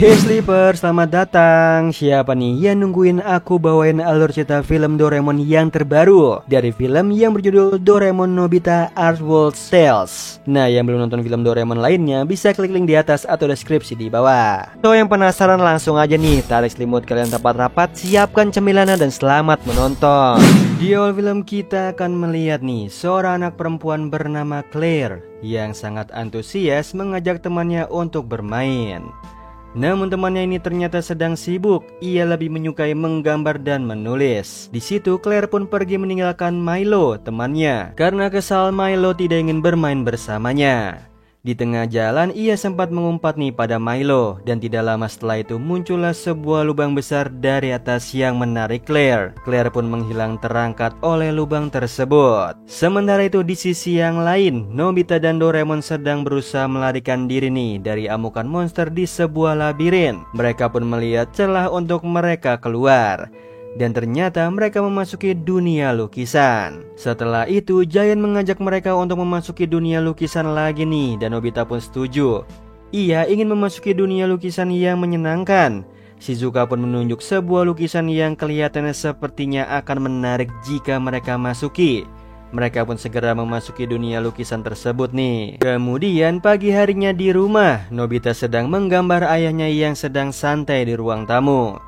Hey Sleeper, selamat datang. Siapa nih yang nungguin aku bawain alur cerita film Doraemon yang terbaru dari film yang berjudul Doraemon Nobita Art World Tales. Nah, yang belum nonton film Doraemon lainnya bisa klik link di atas atau deskripsi di bawah. So, yang penasaran langsung aja nih, tarik selimut kalian rapat-rapat, siapkan cemilannya dan selamat menonton. Di awal film kita akan melihat nih seorang anak perempuan bernama Claire yang sangat antusias mengajak temannya untuk bermain. Namun temannya ini ternyata sedang sibuk. Ia lebih menyukai menggambar dan menulis. Di situ Claire pun pergi meninggalkan Milo, temannya, karena kesal Milo tidak ingin bermain bersamanya. Di tengah jalan ia sempat mengumpat nih pada Milo, dan tidak lama setelah itu muncullah sebuah lubang besar dari atas yang menarik Claire. Claire pun menghilang terangkat oleh lubang tersebut. Sementara itu di sisi yang lain, Nobita dan Doraemon sedang berusaha melarikan diri nih dari amukan monster di sebuah labirin. Mereka pun melihat celah untuk mereka keluar. Dan ternyata mereka memasuki dunia lukisan. Setelah itu Giant mengajak mereka untuk memasuki dunia lukisan lagi nih, dan Nobita pun setuju. Ia ingin memasuki dunia lukisan yang menyenangkan. Shizuka pun menunjuk sebuah lukisan yang kelihatannya sepertinya akan menarik jika mereka masuki. Mereka pun segera memasuki dunia lukisan tersebut nih. Kemudian pagi harinya di rumah, Nobita sedang menggambar ayahnya yang sedang santai di ruang tamu.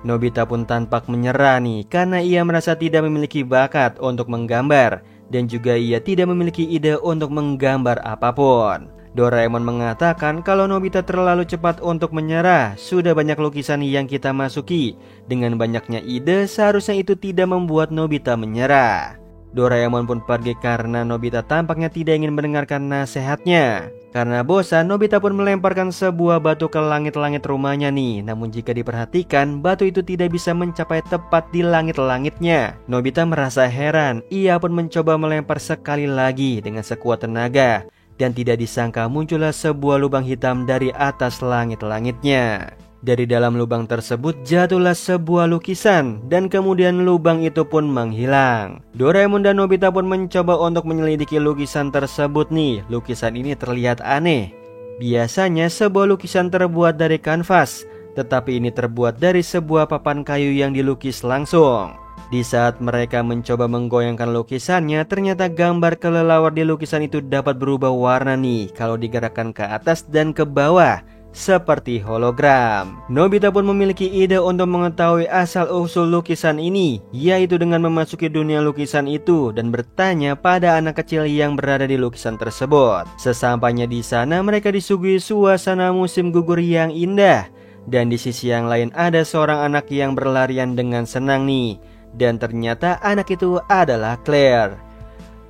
Nobita pun tampak menyerah nih karena ia merasa tidak memiliki bakat untuk menggambar, dan juga ia tidak memiliki ide untuk menggambar apapun. Doraemon mengatakan kalau Nobita terlalu cepat untuk menyerah. Sudah banyak lukisan yang kita masuki. Dengan banyaknya ide, seharusnya itu tidak membuat Nobita menyerah. Doraemon pun pergi karena Nobita tampaknya tidak ingin mendengarkan nasihatnya. Karena bosan, Nobita pun melemparkan sebuah batu ke langit-langit rumahnya nih. Namun jika diperhatikan, batu itu tidak bisa mencapai tepat di langit-langitnya. Nobita merasa heran. Ia pun mencoba melempar sekali lagi dengan sekuat tenaga. Dan tidak disangka muncullah sebuah lubang hitam dari atas langit-langitnya. Dari dalam lubang tersebut jatuhlah sebuah lukisan, dan kemudian lubang itu pun menghilang. Doraemon dan Nobita pun mencoba untuk menyelidiki lukisan tersebut nih. Lukisan ini terlihat aneh. Biasanya sebuah lukisan terbuat dari kanvas, tetapi ini terbuat dari sebuah papan kayu yang dilukis langsung. Di saat mereka mencoba menggoyangkan lukisannya, ternyata gambar kelelawar di lukisan itu dapat berubah warna nih kalau digerakkan ke atas dan ke bawah, seperti hologram. Nobita pun memiliki ide untuk mengetahui asal-usul lukisan ini, yaitu dengan memasuki dunia lukisan itu dan bertanya pada anak kecil yang berada di lukisan tersebut. Sesampainya di sana, mereka disuguhi suasana musim gugur yang indah. Dan di sisi yang lain ada seorang anak yang berlarian dengan senang nih. Dan ternyata anak itu adalah Claire.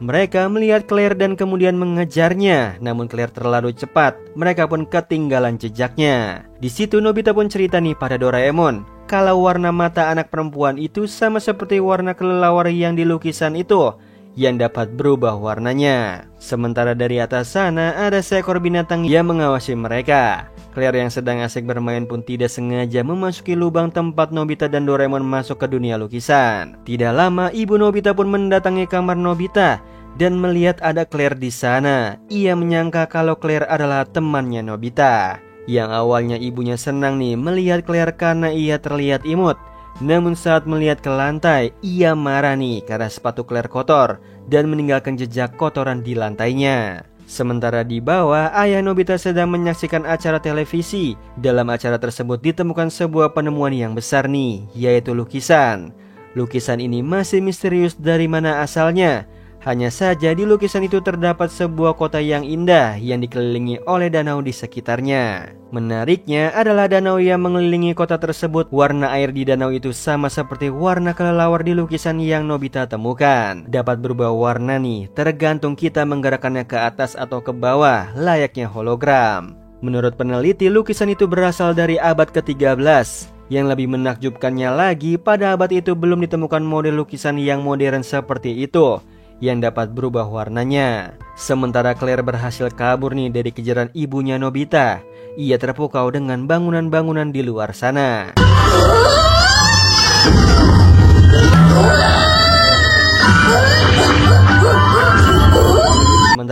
Mereka melihat Claire dan kemudian mengejarnya. Namun Claire terlalu cepat. Mereka pun ketinggalan jejaknya. Di situ Nobita pun cerita nih pada Doraemon kalau warna mata anak perempuan itu sama seperti warna kelelawar yang di lukisan itu, yang dapat berubah warnanya. Sementara dari atas sana ada seekor binatang yang mengawasi mereka. Claire yang sedang asik bermain pun tidak sengaja memasuki lubang tempat Nobita dan Doraemon masuk ke dunia lukisan. Tidak lama ibu Nobita pun mendatangi kamar Nobita dan melihat ada Claire di sana. Ia menyangka kalau Claire adalah temannya Nobita. Yang awalnya ibunya senang nih melihat Claire karena ia terlihat imut. Namun saat melihat ke lantai, ia marah nih karena sepatu Claire kotor dan meninggalkan jejak kotoran di lantainya. Sementara di bawah, ayah Nobita sedang menyaksikan acara televisi. Dalam acara tersebut ditemukan sebuah penemuan yang besar nih, yaitu lukisan. Lukisan ini masih misterius dari mana asalnya. Hanya saja di lukisan itu terdapat sebuah kota yang indah yang dikelilingi oleh danau di sekitarnya. Menariknya adalah danau yang mengelilingi kota tersebut. Warna air di danau itu sama seperti warna kelelawar di lukisan yang Nobita temukan. Dapat berubah warna nih, tergantung kita menggerakkannya ke atas atau ke bawah, layaknya hologram. Menurut peneliti, lukisan itu berasal dari abad ke-13. Yang lebih menakjubkannya lagi, pada abad itu belum ditemukan model lukisan yang modern seperti itu, yang dapat berubah warnanya. Sementara Claire berhasil kabur nih dari kejaran ibunya Nobita. Ia terpukau dengan bangunan-bangunan di luar sana.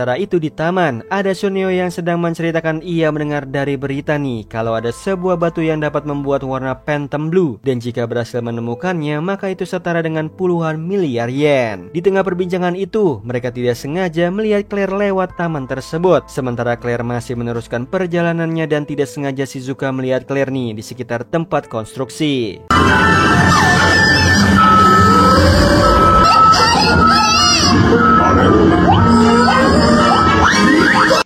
Sementara itu di taman, ada Suneo yang sedang menceritakan ia mendengar dari berita nih kalau ada sebuah batu yang dapat membuat warna Phantom Blue, dan jika berhasil menemukannya maka itu setara dengan puluhan miliar yen. Di tengah perbincangan itu, mereka tidak sengaja melihat Claire lewat taman tersebut. Sementara Claire masih meneruskan perjalanannya dan tidak sengaja Shizuka melihat Claire nih di sekitar tempat konstruksi.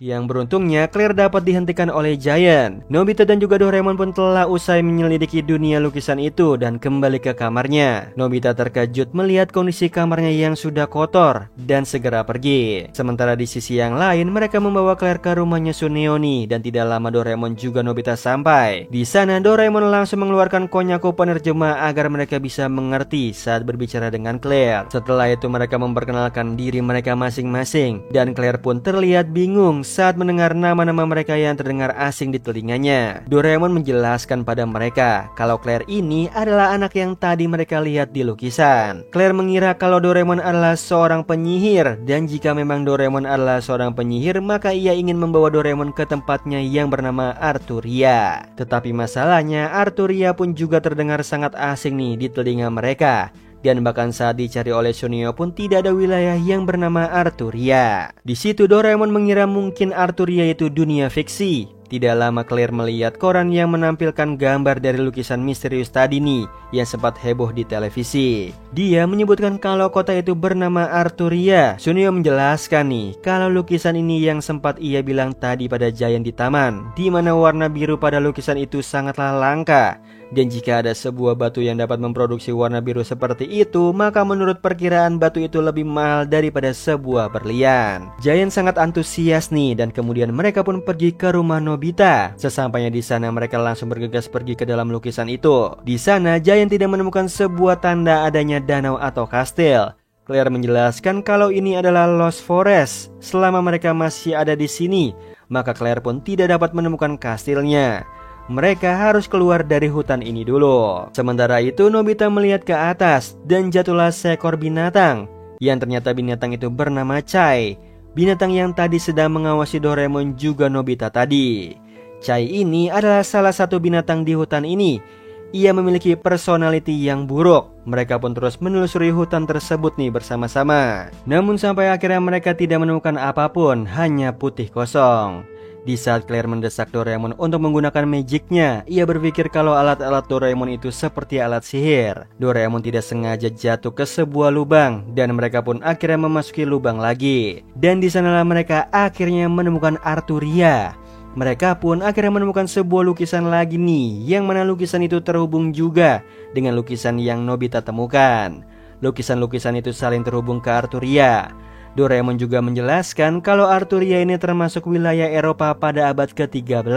Yang beruntungnya Claire dapat dihentikan oleh Giant. Nobita dan juga Doraemon pun telah usai menyelidiki dunia lukisan itu dan kembali ke kamarnya. Nobita terkejut melihat kondisi kamarnya yang sudah kotor dan segera pergi. Sementara di sisi yang lain, mereka membawa Claire ke rumahnya Suneo nih, dan tidak lama Doraemon juga Nobita sampai. Di sana Doraemon langsung mengeluarkan Konyaku penerjemah agar mereka bisa mengerti saat berbicara dengan Claire. Setelah itu mereka memperkenalkan diri mereka masing-masing, dan Claire pun terlihat bingung saat mendengar nama-nama mereka yang terdengar asing di telinganya. Doraemon menjelaskan pada mereka kalau Claire ini adalah anak yang tadi mereka lihat di lukisan. Claire mengira kalau Doraemon adalah seorang penyihir, dan jika memang Doraemon adalah seorang penyihir maka ia ingin membawa Doraemon ke tempatnya yang bernama Arturia. Tetapi masalahnya Arturia pun juga terdengar sangat asing nih di telinga mereka. Dan bahkan saat dicari oleh Suneo pun tidak ada wilayah yang bernama Arturia. Di situ Doraemon mengira mungkin Arturia itu dunia fiksi. Tidak lama Claire melihat koran yang menampilkan gambar dari lukisan misterius tadi nih yang sempat heboh di televisi. Dia menyebutkan kalau kota itu bernama Arturia. Suneo menjelaskan nih kalau lukisan ini yang sempat ia bilang tadi pada Giant di taman, di mana warna biru pada lukisan itu sangatlah langka. Dan jika ada sebuah batu yang dapat memproduksi warna biru seperti itu, maka menurut perkiraan batu itu lebih mahal daripada sebuah berlian. Giant sangat antusias nih, dan kemudian mereka pun pergi ke rumah Nobita. Sesampainya di sana mereka langsung bergegas pergi ke dalam lukisan itu. Di sana Giant tidak menemukan sebuah tanda adanya danau atau kastil. Claire menjelaskan kalau ini adalah Lost Forest. Selama mereka masih ada di sini, maka Claire pun tidak dapat menemukan kastilnya. Mereka harus keluar dari hutan ini dulu. Sementara itu Nobita melihat ke atas dan jatuhlah seekor binatang, yang ternyata binatang itu bernama Chai. Binatang yang tadi sedang mengawasi Doraemon juga Nobita tadi. Chai ini adalah salah satu binatang di hutan ini. Ia memiliki personality yang buruk. Mereka pun terus menelusuri hutan tersebut nih bersama-sama. Namun sampai akhirnya mereka tidak menemukan apapun, hanya putih kosong. Di saat Claire mendesak Doraemon untuk menggunakan magicnya, ia berpikir kalau alat-alat Doraemon itu seperti alat sihir. Doraemon tidak sengaja jatuh ke sebuah lubang, dan mereka pun akhirnya memasuki lubang lagi. Dan di sanalah mereka akhirnya menemukan Arturia. Mereka pun akhirnya menemukan sebuah lukisan lagi nih, yang mana lukisan itu terhubung juga dengan lukisan yang Nobita temukan. Lukisan-lukisan itu saling terhubung ke Arturia. Doraemon juga menjelaskan kalau Arturia ini termasuk wilayah Eropa pada abad ke-13.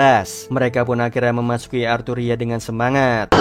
Mereka pun akhirnya memasuki Arturia dengan semangat.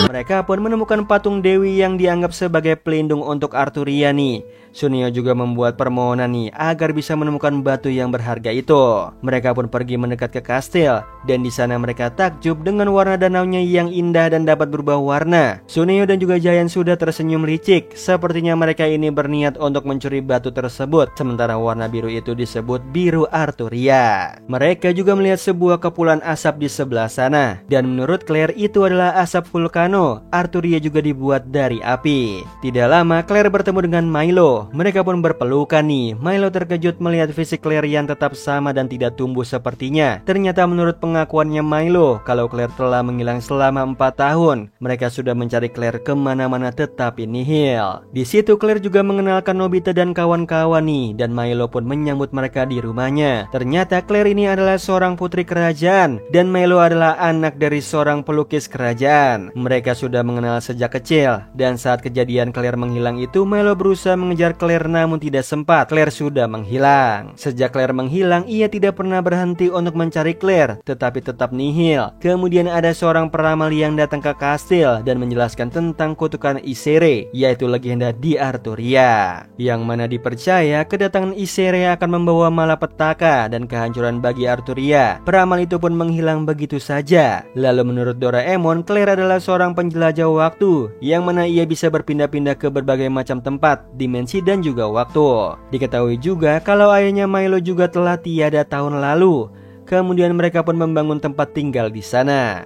Mereka pun menemukan patung Dewi yang dianggap sebagai pelindung untuk Arturia nih. Suneo juga membuat permohonan nih agar bisa menemukan batu yang berharga itu. Mereka pun pergi mendekat ke kastil, dan di sana mereka takjub dengan warna danaunya yang indah dan dapat berubah warna. Suneo dan juga Giant sudah tersenyum licik. Sepertinya mereka ini berniat untuk mencuri batu tersebut. Sementara warna biru itu disebut biru Arturia. Mereka juga melihat sebuah kepulan asap di sebelah sana, dan menurut Claire itu adalah asap vulkano. Arturia juga dibuat dari api. Tidak lama Claire bertemu dengan Milo. Mereka pun berpelukan nih. Milo terkejut melihat fisik Claire yang tetap sama dan tidak tumbuh sepertinya. Ternyata menurut pengakuannya Milo, kalau Claire telah menghilang selama 4 tahun. Mereka sudah mencari Claire kemana-mana tetapi nihil. Di situ Claire juga mengenalkan Nobita dan kawan-kawan nih, dan Milo pun menyambut mereka di rumahnya. Ternyata Claire ini adalah seorang putri kerajaan, dan Milo adalah anak dari seorang pelukis kerajaan. Mereka sudah mengenal sejak kecil, dan saat kejadian Claire menghilang itu Milo berusaha mengejar mengejar Claire namun tidak sempat. Claire sudah menghilang. Sejak Claire menghilang, ia tidak pernah berhenti untuk mencari Claire, tetapi tetap nihil. Kemudian ada seorang peramal yang datang ke kastil dan menjelaskan tentang kutukan Ysere, yaitu legenda di Arturia, yang mana dipercaya kedatangan Ysere akan membawa malapetaka dan kehancuran bagi Arturia. Peramal itu pun menghilang begitu saja. Lalu menurut Doraemon, Claire adalah seorang penjelajah waktu, yang mana ia bisa berpindah-pindah ke berbagai macam tempat, dimensi dan juga waktu. Diketahui juga kalau ayahnya Milo juga telah tiada tahun lalu. Kemudian mereka pun membangun tempat tinggal di sana.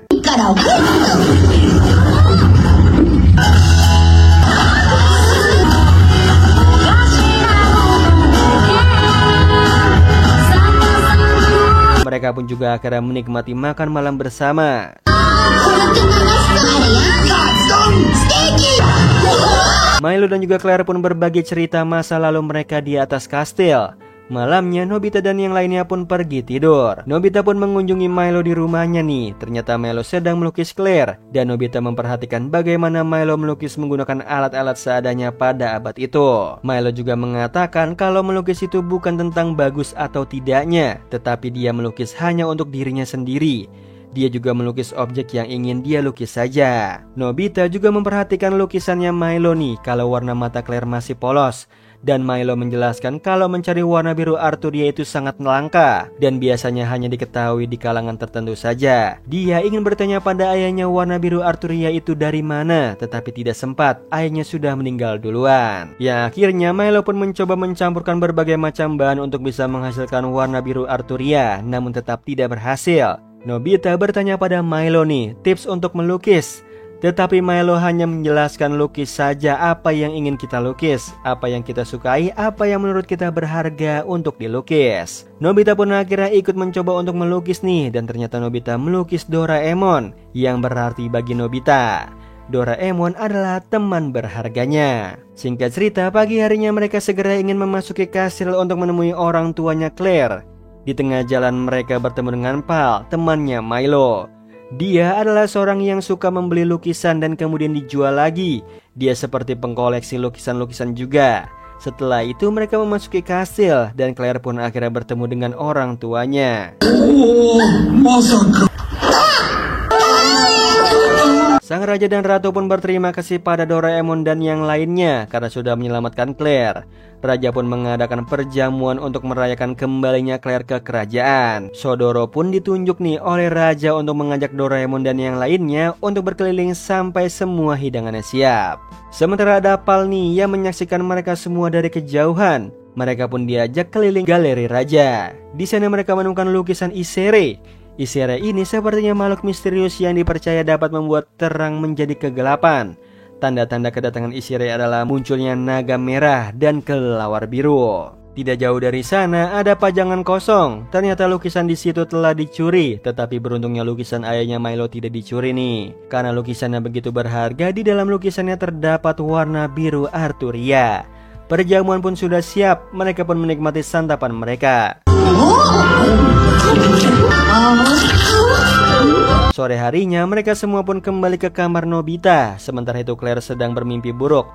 Mereka pun juga akhirnya menikmati makan malam bersama. Milo dan juga Claire pun berbagi cerita masa lalu mereka di atas kastil. Malamnya Nobita dan yang lainnya pun pergi tidur. Nobita pun mengunjungi Milo di rumahnya nih. Ternyata Milo sedang melukis Claire, dan Nobita memperhatikan bagaimana Milo melukis menggunakan alat-alat seadanya pada abad itu. Milo juga mengatakan kalau melukis itu bukan tentang bagus atau tidaknya, tetapi dia melukis hanya untuk dirinya sendiri. Dia juga melukis objek yang ingin dia lukis saja. Nobita juga memperhatikan lukisannya Milo nih, kalau warna mata Claire masih polos. Dan Milo menjelaskan kalau mencari warna biru Arturia itu sangat langka dan biasanya hanya diketahui di kalangan tertentu saja. Dia ingin bertanya pada ayahnya warna biru Arturia itu dari mana, tetapi tidak sempat. Ayahnya sudah meninggal duluan. Ya, akhirnya Milo pun mencoba mencampurkan berbagai macam bahan untuk bisa menghasilkan warna biru Arturia, namun tetap tidak berhasil. Nobita bertanya pada Milo nih tips untuk melukis, tetapi Milo hanya menjelaskan lukis saja apa yang ingin kita lukis, apa yang kita sukai, apa yang menurut kita berharga untuk dilukis. Nobita pun akhirnya ikut mencoba untuk melukis nih, dan ternyata Nobita melukis Doraemon, yang berarti bagi Nobita Doraemon adalah teman berharganya. Singkat cerita, pagi harinya mereka segera ingin memasuki kastil untuk menemui orang tuanya Claire. Di tengah jalan mereka bertemu dengan Pal, temannya Milo. Dia adalah seorang yang suka membeli lukisan dan kemudian dijual lagi. Dia seperti pengkoleksi lukisan-lukisan juga. Setelah itu mereka memasuki kastil dan Claire pun akhirnya bertemu dengan orang tuanya. Sang raja dan ratu pun berterima kasih pada Doraemon dan yang lainnya karena sudah menyelamatkan Claire. Raja pun mengadakan perjamuan untuk merayakan kembalinya Claire ke kerajaan. Sodoro pun ditunjuk nih oleh raja untuk mengajak Doraemon dan yang lainnya untuk berkeliling sampai semua hidangannya siap. Sementara ada Pal nih yang menyaksikan mereka semua dari kejauhan. Mereka pun diajak keliling galeri raja. Di sana mereka menemukan lukisan Ysere. Ysere ini sepertinya makhluk misterius yang dipercaya dapat membuat terang menjadi kegelapan. Tanda-tanda kedatangan Ysere adalah munculnya naga merah dan kelelawar biru. Tidak jauh dari sana ada pajangan kosong. Ternyata lukisan di situ telah dicuri, tetapi beruntungnya lukisan ayahnya Milo tidak dicuri nih. Karena lukisannya begitu berharga, di dalam lukisannya terdapat warna biru Arturia. Perjamuan pun sudah siap, mereka pun menikmati santapan mereka. Sore harinya mereka semua pun kembali ke kamar Nobita. Sementara itu Claire sedang bermimpi buruk.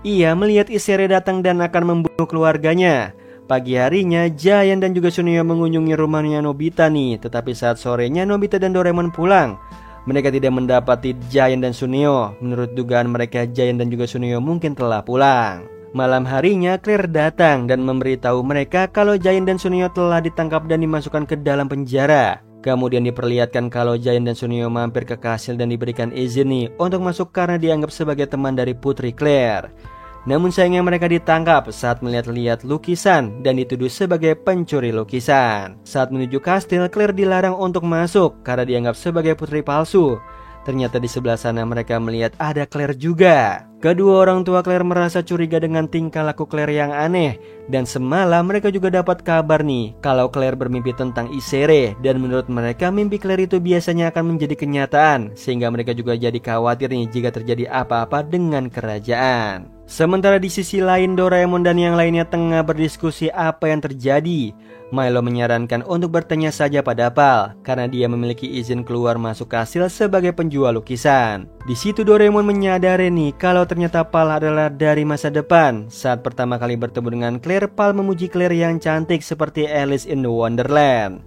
Ia melihat Ysere datang dan akan membunuh keluarganya. Pagi harinya Giant dan juga Suneo mengunjungi rumahnya Nobita nih. Tetapi saat sorenya Nobita dan Doraemon pulang, mereka tidak mendapati Giant dan Suneo. Menurut dugaan mereka, Giant dan juga Suneo mungkin telah pulang. Malam harinya Claire datang dan memberitahu mereka kalau Giant dan Suneo telah ditangkap dan dimasukkan ke dalam penjara. Kemudian diperlihatkan kalau Giant dan Suneo mampir ke kastil dan diberikan izin nih untuk masuk karena dianggap sebagai teman dari putri Claire. Namun sayangnya mereka ditangkap saat melihat-lihat lukisan dan dituduh sebagai pencuri lukisan. Saat menuju kastil, Claire dilarang untuk masuk karena dianggap sebagai putri palsu. Ternyata di sebelah sana mereka melihat ada Claire juga. Kedua orang tua Claire merasa curiga dengan tingkah laku Claire yang aneh. Dan semalam mereka juga dapat kabar nih kalau Claire bermimpi tentang Ysere. Dan menurut mereka mimpi Claire itu biasanya akan menjadi kenyataan. Sehingga mereka juga jadi khawatir nih jika terjadi apa-apa dengan kerajaan. Sementara di sisi lain Doraemon dan yang lainnya tengah berdiskusi apa yang terjadi. Milo menyarankan untuk bertanya saja pada Pal karena dia memiliki izin keluar masuk kastil sebagai penjual lukisan. Di situ Doraemon menyadari nih kalau ternyata Pal adalah dari masa depan. Saat pertama kali bertemu dengan Claire, Pal memuji Claire yang cantik seperti Alice in the Wonderland.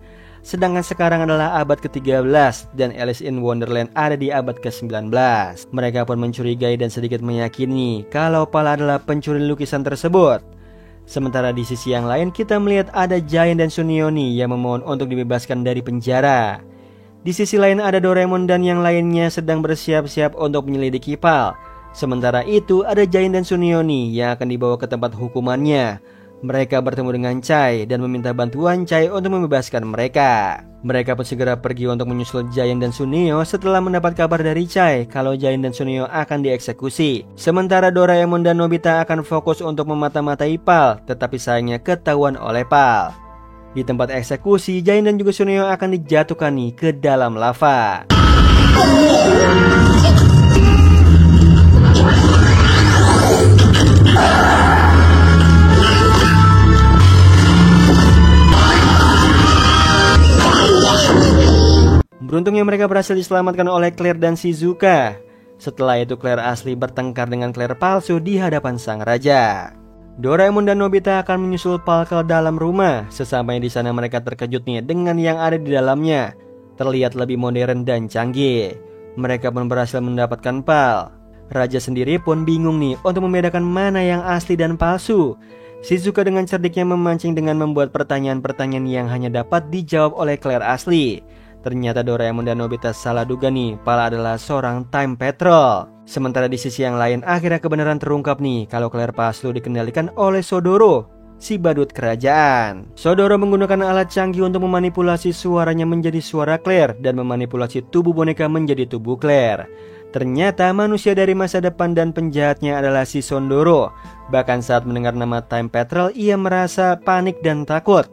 Sedangkan sekarang adalah abad ke-13 dan Alice in Wonderland ada di abad ke-19. Mereka pun mencurigai dan sedikit meyakini kalau Pal adalah pencuri lukisan tersebut. Sementara di sisi yang lain kita melihat ada Giant dan Sunioni yang memohon untuk dibebaskan dari penjara. Di sisi lain ada Doraemon dan yang lainnya sedang bersiap-siap untuk menyelidiki Pal. Sementara itu ada Giant dan Sunioni yang akan dibawa ke tempat hukumannya. Mereka bertemu dengan Chai dan meminta bantuan Chai untuk membebaskan mereka. Mereka pun segera pergi untuk menyusul Giant dan Suneo setelah mendapat kabar dari Chai kalau Giant dan Suneo akan dieksekusi. Sementara Doraemon dan Nobita akan fokus untuk memata-matai Pal, tetapi sayangnya ketahuan oleh Pal. Di tempat eksekusi, Giant dan juga Suneo akan dijatuhkan nih ke dalam lava. Beruntungnya mereka berhasil diselamatkan oleh Claire dan Shizuka. Setelah itu Claire asli bertengkar dengan Claire palsu di hadapan sang raja. Doraemon dan Nobita akan menyusul Pal ke dalam rumah. Sesampainya di sana mereka terkejut nih dengan yang ada di dalamnya. Terlihat lebih modern dan canggih. Mereka pun berhasil mendapatkan Pal. Raja sendiri pun bingung nih untuk membedakan mana yang asli dan palsu. Shizuka dengan cerdiknya memancing dengan membuat pertanyaan-pertanyaan yang hanya dapat dijawab oleh Claire asli. Ternyata Doraemon dan Nobita salah duga nih, Pal adalah seorang time patrol. Sementara di sisi yang lain akhirnya kebenaran terungkap nih kalau Claire palsu dikendalikan oleh Sodoro, si badut kerajaan. Sodoro menggunakan alat canggih untuk memanipulasi suaranya menjadi suara Claire dan memanipulasi tubuh boneka menjadi tubuh Claire. Ternyata manusia dari masa depan dan penjahatnya adalah si Sondoro. Bahkan saat mendengar nama Time Patrol ia merasa panik dan takut.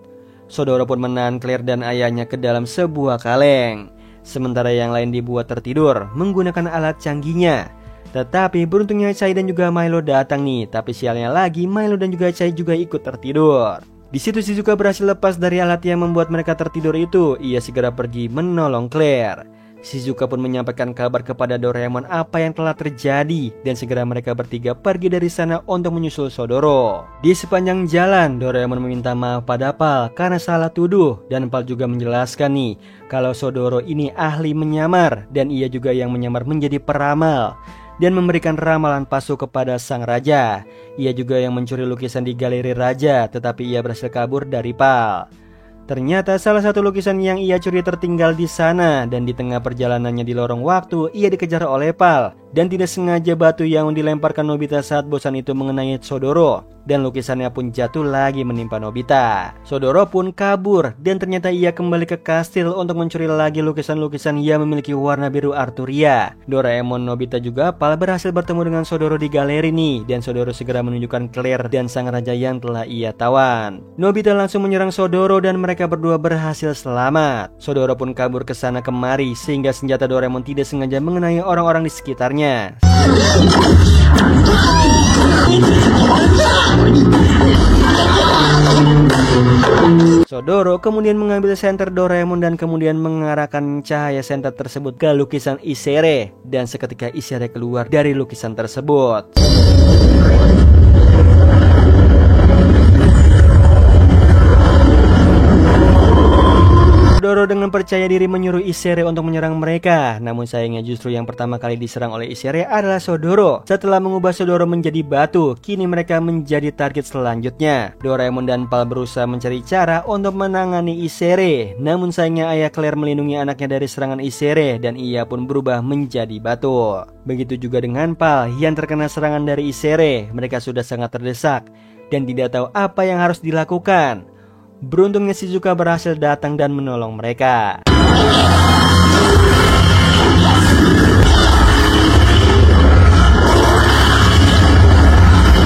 Sodoro pun menahan Claire dan ayahnya ke dalam sebuah kaleng. Sementara yang lain dibuat tertidur menggunakan alat canggihnya. Tetapi beruntungnya Chai dan juga Milo datang nih. Tapi sialnya lagi Milo dan juga Chai juga ikut tertidur. Di situ Shizuka berhasil lepas dari alat yang membuat mereka tertidur itu. Ia segera pergi menolong Claire. Shizuka pun menyampaikan kabar kepada Doraemon apa yang telah terjadi dan segera mereka bertiga pergi dari sana untuk menyusul Sodoro. Di sepanjang jalan Doraemon meminta maaf pada Pal karena salah tuduh dan Pal juga menjelaskan nih kalau Sodoro ini ahli menyamar dan ia juga yang menyamar menjadi peramal dan memberikan ramalan palsu kepada sang raja. Ia juga yang mencuri lukisan di galeri raja tetapi ia berhasil kabur dari Pal. Ternyata salah satu lukisan yang ia curi tertinggal di sana dan di tengah perjalanannya di lorong waktu ia dikejar oleh Pal dan tidak sengaja batu yang dilemparkan Nobita saat bosan itu mengenai Sodoro dan lukisannya pun jatuh lagi menimpa Nobita. Sodoro pun kabur dan ternyata ia kembali ke kastil untuk mencuri lagi lukisan-lukisan yang memiliki warna biru Arturia. Doraemon, Nobita juga Pal berhasil bertemu dengan Sodoro di galeri nih dan Sodoro segera menunjukkan Claire dan sang raja yang telah ia tawan. Nobita langsung menyerang Sodoro dan mereka berdua berhasil selamat. Sodoro pun kabur ke sana kemari sehingga senjata Doraemon tidak sengaja mengenai orang-orang di sekitarnya. Sodoro kemudian mengambil senter Doraemon dan kemudian mengarahkan cahaya senter tersebut ke lukisan Isere dan seketika Isere keluar dari lukisan tersebut. Sodoro dengan percaya diri menyuruh Isere untuk menyerang mereka. Namun sayangnya justru yang pertama kali diserang oleh Isere adalah Sodoro. Setelah mengubah Sodoro menjadi batu, kini mereka menjadi target selanjutnya. Doraemon dan Pal berusaha mencari cara untuk menangani Isere. Namun sayangnya ayah Claire melindungi anaknya dari serangan Isere dan ia pun berubah menjadi batu. Begitu juga dengan Pal yang terkena serangan dari Isere. Mereka sudah sangat terdesak dan tidak tahu apa yang harus dilakukan. Beruntungnya Shizuka berhasil datang dan menolong mereka.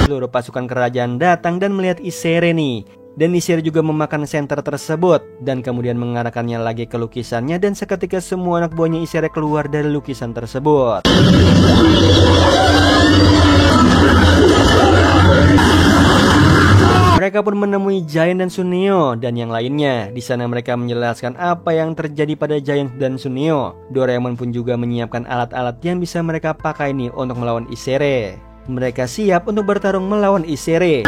Seluruh pasukan kerajaan datang dan melihat Isere nih. Dan Isere juga memakan senter tersebut dan kemudian mengarahkannya lagi ke lukisannya dan seketika semua anak buahnya Isere keluar dari lukisan tersebut. Mereka pun menemui Giant dan Suneo dan yang lainnya. Di sana mereka menjelaskan apa yang terjadi pada Giant dan Suneo. Doraemon pun juga menyiapkan alat-alat yang bisa mereka pakai nih untuk melawan Isere. Mereka siap untuk bertarung melawan Isere.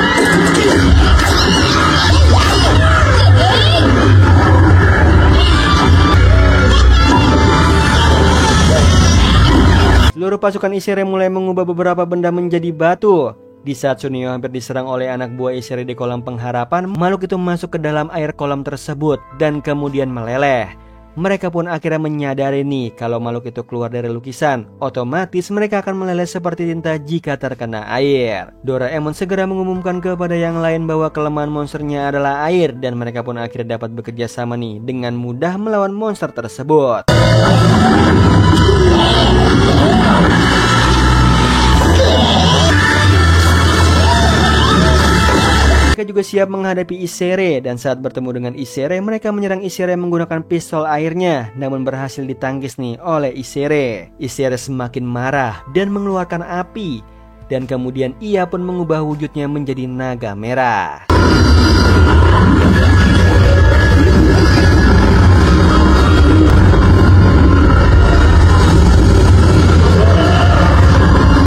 Seluruh pasukan Isere mulai mengubah beberapa benda menjadi batu. Di saat Suneo hampir diserang oleh anak buah Isere di kolam pengharapan, makhluk itu masuk ke dalam air kolam tersebut dan kemudian meleleh. Mereka pun akhirnya menyadari nih kalau makhluk itu keluar dari lukisan. Otomatis mereka akan meleleh seperti tinta jika terkena air. Doraemon segera mengumumkan kepada yang lain bahwa kelemahan monsternya adalah air, dan mereka pun akhirnya dapat bekerja sama nih dengan mudah melawan monster tersebut. Mereka juga siap menghadapi Isere, dan saat bertemu dengan Isere, mereka menyerang Isere menggunakan pistol airnya, namun berhasil ditangkis nih oleh Isere. Isere semakin marah dan mengeluarkan api, dan kemudian ia pun mengubah wujudnya menjadi naga merah.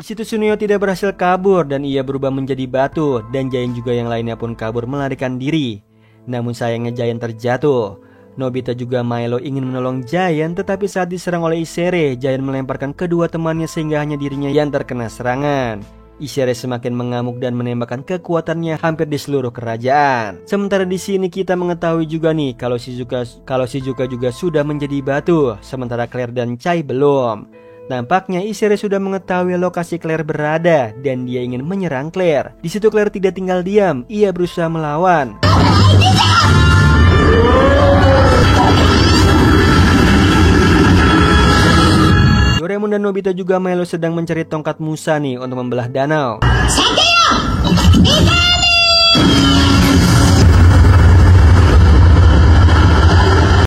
Di situ Suneo tidak berhasil kabur dan ia berubah menjadi batu, dan Giant juga yang lainnya pun kabur melarikan diri. Namun sayangnya Giant terjatuh. Nobita juga Milo ingin menolong Giant, tetapi saat diserang oleh Isere, Giant melemparkan kedua temannya sehingga hanya dirinya yang terkena serangan. Isere semakin mengamuk dan menembakkan kekuatannya hampir di seluruh kerajaan. Sementara di sini kita mengetahui juga nih kalau Shizuka juga sudah menjadi batu, sementara Claire dan Chai belum. Nampaknya Isere sudah mengetahui lokasi Claire berada dan dia ingin menyerang Claire. Di situ Claire tidak tinggal diam, ia berusaha melawan. Doraemon dan Nobita juga Milo sedang mencari tongkat Musa nih untuk membelah danau.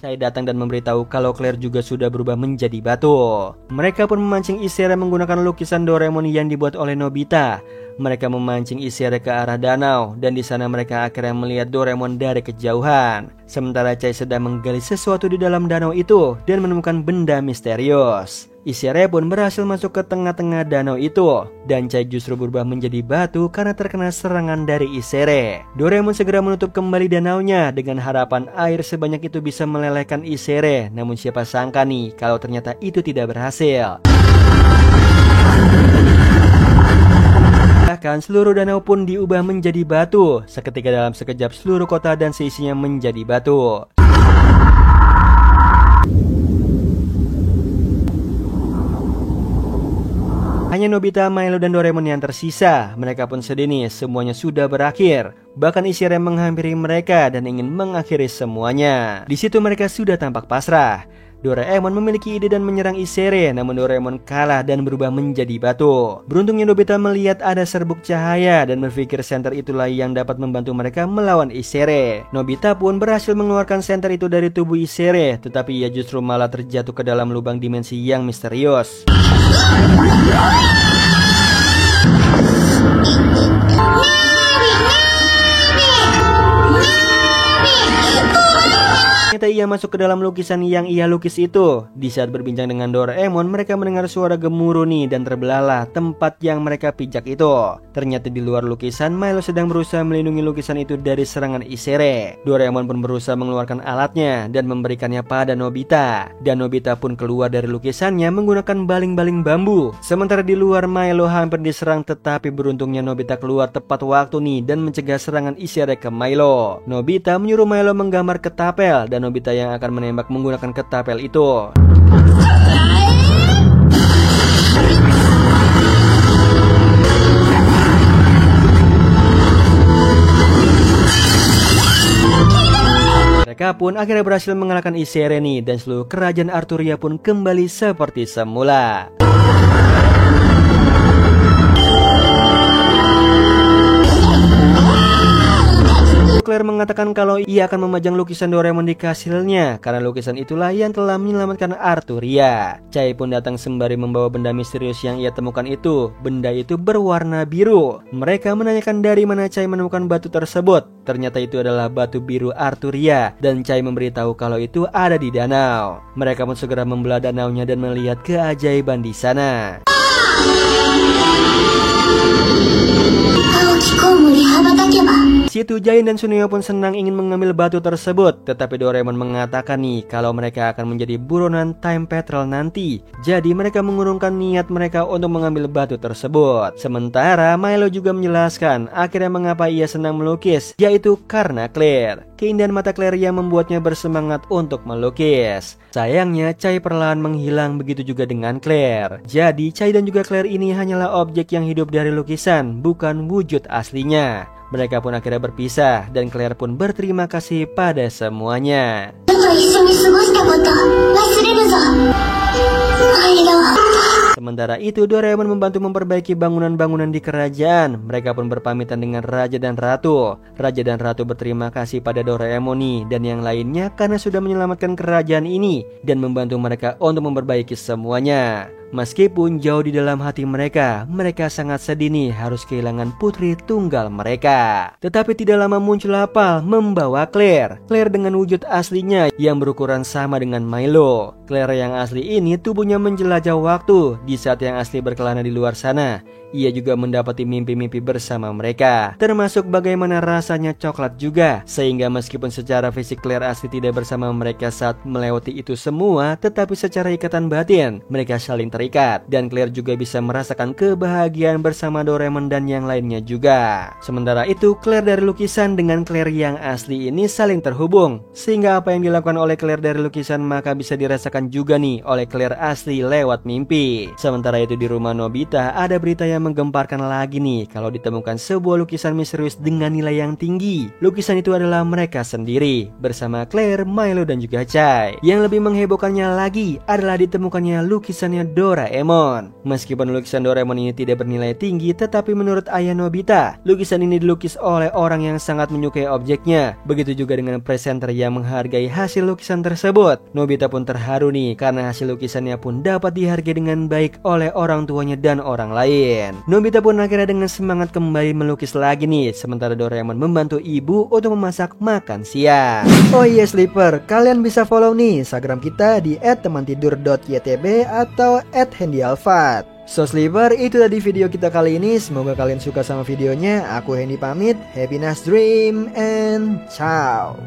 Saya datang dan memberitahu kalau Claire juga sudah berubah menjadi batu. Mereka pun memancing Isere menggunakan lukisan Doraemon yang dibuat oleh Nobita. Mereka memancing Isere ke arah danau, dan di sana mereka akhirnya melihat Doraemon dari kejauhan. Sementara Chai sedang menggali sesuatu di dalam danau itu dan menemukan benda misterius. Isere pun berhasil masuk ke tengah-tengah danau itu, dan Chai justru berubah menjadi batu karena terkena serangan dari Isere. Doraemon segera menutup kembali danaunya dengan harapan air sebanyak itu bisa melelehkan Isere. Namun siapa sangka nih kalau ternyata itu tidak berhasil. Bahkan seluruh danau pun diubah menjadi batu. Seketika dalam sekejap seluruh kota dan seisinya menjadi batu. Hanya Nobita, Milo, dan Doraemon yang tersisa. Mereka pun sedih nih, semuanya sudah berakhir. Bahkan Isere menghampiri mereka dan ingin mengakhiri semuanya. Di situ mereka sudah tampak pasrah. Doraemon memiliki ide dan menyerang Isere, namun Doraemon kalah dan berubah menjadi batu. Beruntungnya Nobita melihat ada serbuk cahaya dan berpikir senter itulah yang dapat membantu mereka melawan Isere. Nobita pun berhasil mengeluarkan senter itu dari tubuh Isere, tetapi ia justru malah terjatuh ke dalam lubang dimensi yang misterius. Ternyata ia masuk ke dalam lukisan yang ia lukis itu. Di saat berbincang dengan Doraemon, mereka mendengar suara gemuruh nih dan terbelahlah tempat yang mereka pijak itu. Ternyata di luar lukisan, Milo sedang berusaha melindungi lukisan itu dari serangan Isere. Doraemon pun berusaha mengeluarkan alatnya dan memberikannya pada Nobita. Dan Nobita pun keluar dari lukisannya menggunakan baling-baling bambu. Sementara di luar, Milo hampir diserang, tetapi beruntungnya Nobita keluar tepat waktu nih dan mencegah serangan Isere ke Milo. Nobita menyuruh Milo menggambar ketapel dan Nobita yang akan menembak menggunakan ketapel itu. Mereka pun akhirnya berhasil mengalahkan Isere nih, dan seluruh kerajaan Arturia pun kembali seperti semula. Claire mengatakan kalau ia akan memajang lukisan Doraemon di kasilnya karena lukisan itulah yang telah menyelamatkan Arturia. Chai pun datang sembari membawa benda misterius yang ia temukan itu. Benda itu berwarna biru. Mereka menanyakan dari mana Chai menemukan batu tersebut. Ternyata itu adalah batu biru Arturia dan Chai memberitahu kalau itu ada di danau. Mereka pun segera membelah danaunya dan melihat keajaiban di sana. Si Tujain dan Suneo pun senang ingin mengambil batu tersebut, tetapi Doraemon mengatakan nih kalau mereka akan menjadi buronan Time Patrol nanti. Jadi mereka mengurungkan niat mereka untuk mengambil batu tersebut. Sementara Milo juga menjelaskan akhirnya mengapa ia senang melukis, yaitu karena Claire. Keindahan mata Claire yang membuatnya bersemangat untuk melukis. Sayangnya Chai perlahan menghilang, begitu juga dengan Claire. Jadi Chai dan juga Claire ini hanyalah objek yang hidup dari lukisan, bukan wujud aslinya. Mereka pun akhirnya berpisah dan Claire pun berterima kasih pada semuanya. Sementara itu Doraemon membantu memperbaiki bangunan-bangunan di kerajaan. Mereka pun berpamitan dengan Raja dan Ratu. Raja dan Ratu berterima kasih pada Doraemon nih dan yang lainnya karena sudah menyelamatkan kerajaan ini dan membantu mereka untuk memperbaiki semuanya. Meskipun jauh di dalam hati mereka sangat sedih nih harus kehilangan putri tunggal mereka. Tetapi tidak lama muncul Apal membawa Claire. Claire dengan wujud aslinya yang berukuran sama dengan Milo. Claire yang asli ini tubuhnya menjelajah waktu di saat yang asli berkelana di luar sana. Ia juga mendapati mimpi-mimpi bersama mereka, termasuk bagaimana rasanya coklat juga. Sehingga meskipun secara fisik Claire asli tidak bersama mereka saat melewati itu semua, tetapi secara ikatan batin mereka saling terikat. Dan Claire juga bisa merasakan kebahagiaan bersama Doraemon dan yang lainnya juga. Sementara itu Claire dari lukisan dengan Claire yang asli ini saling terhubung, sehingga apa yang dilakukan oleh Claire dari lukisan maka bisa dirasakan juga nih oleh Claire asli lewat mimpi. Sementara itu di rumah Nobita ada berita yang menggemparkan lagi nih kalau ditemukan sebuah lukisan misterius dengan nilai yang tinggi. Lukisan itu adalah mereka sendiri bersama Claire, Milo dan juga Chai. Yang lebih menghebohkannya lagi adalah ditemukannya lukisannya Doraemon. Meskipun lukisan Doraemon ini tidak bernilai tinggi, tetapi menurut ayah Nobita, lukisan ini dilukis oleh orang yang sangat menyukai objeknya. Begitu juga dengan presenter yang menghargai hasil lukisan tersebut. Nobita pun terharu nih karena hasil lukisannya pun dapat dihargai dengan baik oleh orang tuanya dan orang lain. Nobita pun akhirnya dengan semangat kembali melukis lagi nih, sementara Doraemon membantu ibu untuk memasak makan siang. Oh iya Sleeper, kalian bisa follow nih Instagram kita di @temantidur.ytb atau @handyalfat. So Sleeper, itu tadi video kita kali ini. Semoga kalian suka sama videonya. Aku Hendy pamit. Happy nice dream and ciao.